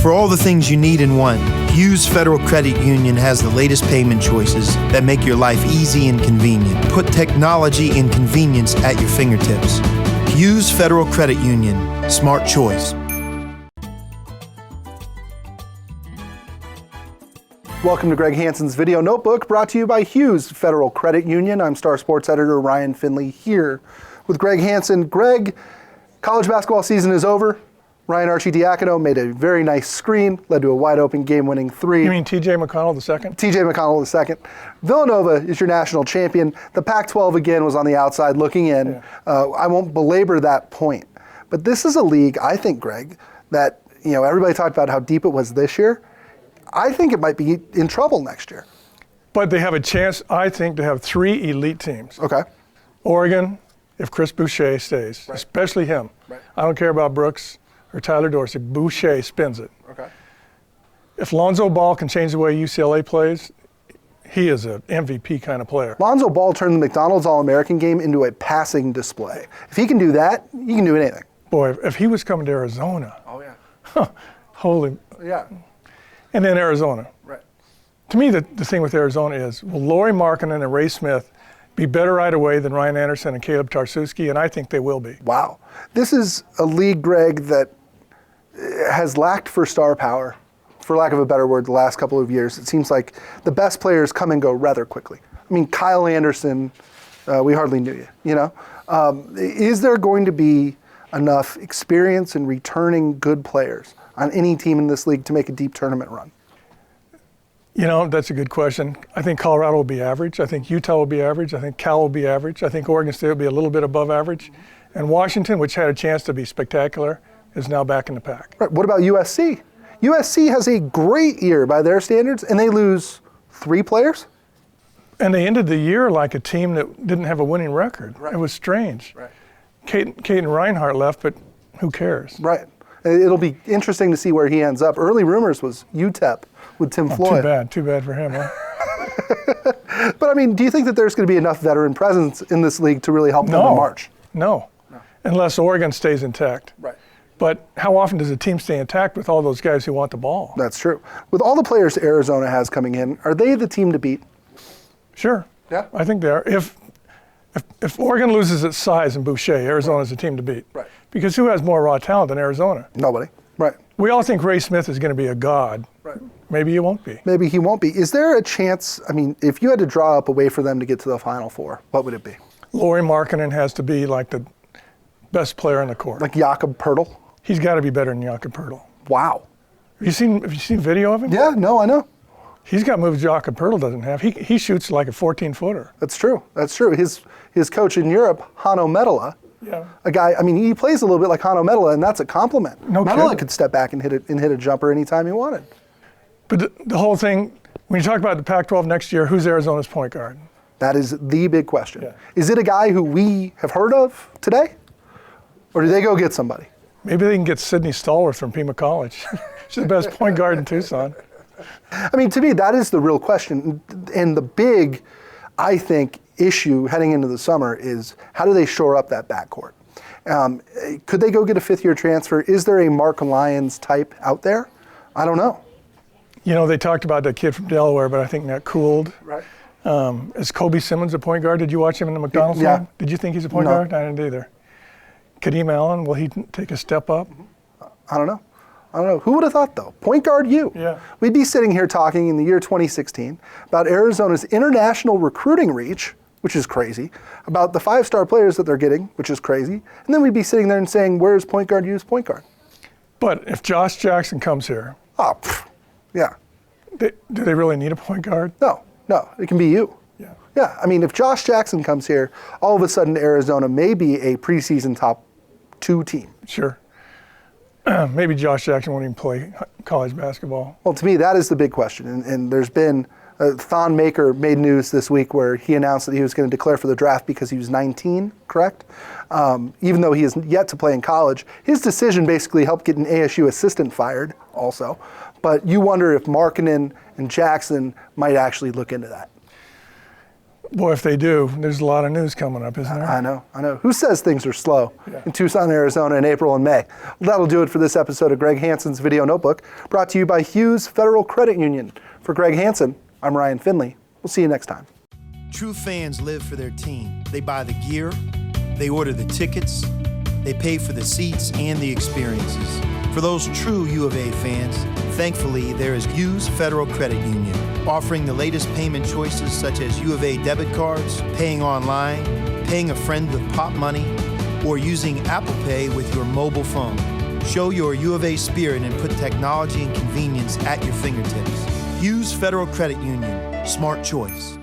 For all the things you need in one, Hughes Federal Credit Union has the latest payment choices that make your life easy and convenient. Put technology and convenience at your fingertips. Hughes Federal Credit Union. Smart choice. Welcome to Greg Hansen's Video Notebook, brought to you by Hughes Federal Credit Union. I'm Star Sports Editor Ryan Finley here with Greg Hansen. Greg, college basketball season is over. Ryan Arcidiacono made a very nice screen, led to a wide-open game-winning three. You mean T.J. McConnell II? T.J. McConnell II. Villanova is your national champion. The Pac-12 again was on the outside looking in. Yeah. I won't belabor that point. But this is a league, I think, Greg, that everybody talked about how deep it was this year. I think it might be in trouble next year. But they have a chance, I think, to have three elite teams. Okay. Oregon, if Chris Boucher stays, right. Especially him. Right. I don't care about Brooks or Tyler Dorsey. Boucher spins it. Okay. If Lonzo Ball can change the way UCLA plays, he is an MVP kind of player. Lonzo Ball turned the McDonald's All-American game into a passing display. If he can do that, he can do anything. Boy, if he was coming to Arizona. Oh, yeah. Holy. Yeah. And then Arizona. Right. To me, the thing with Arizona is, will Lauri Markkanen and Ray Smith be better right away than Ryan Anderson and Caleb Tarsuski? And I think they will be. Wow. This is a league, Greg, that has lacked for star power, for lack of a better word, the last couple of years. It seems like the best players come and go rather quickly. I mean, Kyle Anderson, we hardly knew you, Is there going to be enough experience in returning good players on any team in this league to make a deep tournament run? That's a good question. I think Colorado will be average. I think Utah will be average. I think Cal will be average. I think Oregon State will be a little bit above average. And Washington, which had a chance to be spectacular, is now back in the pack. Right. What about USC? USC has a great year by their standards, and they lose 3 players? And they ended the year like a team that didn't have a winning record. Right. It was strange. Right. Caden Reinhardt left, but who cares? Right. It'll be interesting to see where he ends up. Early rumors was UTEP with Tim Floyd. Too bad for him, huh? But I mean, do you think that there's going to be enough veteran presence in this league to really help them in March? No, unless Oregon stays intact. Right. But how often does a team stay intact with all those guys who want the ball? That's true. With all the players Arizona has coming in, are they the team to beat? Sure. Yeah. I think they are. If Oregon loses its size and Boucher, Arizona's the team to beat. Right. Because who has more raw talent than Arizona? Nobody. Right. We all think Ray Smith is going to be a god. Right. Maybe he won't be. Maybe he won't be. Is there a chance, I mean, if you had to draw up a way for them to get to the Final Four, what would it be? Lauri Markkanen has to be like the best player on the court. Like Jakob Poeltl? He's got to be better than Jakob Poeltl. Wow. Have you seen video of him? Yeah, no, I know. He's got moves Jakob Poeltl doesn't have. He shoots like a 14-footer. That's true. That's true. His coach in Europe, Hanno Metala, a guy, I mean, he plays a little bit like Hanno Metala, and that's a compliment. Metala could step back and hit a jumper anytime he wanted. But the whole thing, when you talk about the Pac-12 next year, who's Arizona's point guard? That is the big question. Yeah. Is it a guy who we have heard of today? Or do they go get somebody? Maybe they can get Sidney Stallworth from Pima College. She's the best point guard in Tucson. I mean, to me, that is the real question. And the big, I think, issue heading into the summer is how do they shore up that backcourt? Could they go get a fifth-year transfer? Is there a Mark Lyons type out there? I don't know. They talked about that kid from Delaware, but I think that cooled. Right. Is Kobe Simmons a point guard? Did you watch him in the McDonald's game? Did you think he's a point guard? I didn't either. Kadeem Allen, will he take a step up? I don't know. Who would have thought, though? Point guard you. Yeah. We'd be sitting here talking in the year 2016 about Arizona's international recruiting reach, which is crazy, about the 5-star players that they're getting, which is crazy, and then we'd be sitting there and saying, where's point guard you's point guard? But if Josh Jackson comes here, yeah. Do they really need a point guard? No, it can be you. Yeah. Yeah, I mean, if Josh Jackson comes here, all of a sudden Arizona may be a preseason top 2 team. Sure. Maybe Josh Jackson won't even play college basketball. Well, to me, that is the big question. And there's been, Thon Maker made news this week where he announced that he was going to declare for the draft because he was 19, correct? Even though he is yet to play in college. His decision basically helped get an ASU assistant fired also. But you wonder if Markkanen and Jackson might actually look into that. Boy, if they do, there's a lot of news coming up, isn't there? I know. Who says things are slow Yeah. in Tucson, Arizona in April and May? That'll do it for this episode of Greg Hansen's Video Notebook, brought to you by Hughes Federal Credit Union. For Greg Hansen, I'm Ryan Finley. We'll see you next time. True fans live for their team. They buy the gear, they order the tickets, they pay for the seats and the experiences. For those true U of A fans, thankfully there is Hughes Federal Credit Union, offering the latest payment choices such as U of A debit cards, paying online, paying a friend with pop money, or using Apple Pay with your mobile phone. Show your U of A spirit and put technology and convenience at your fingertips. Hughes Federal Credit Union. Smart choice.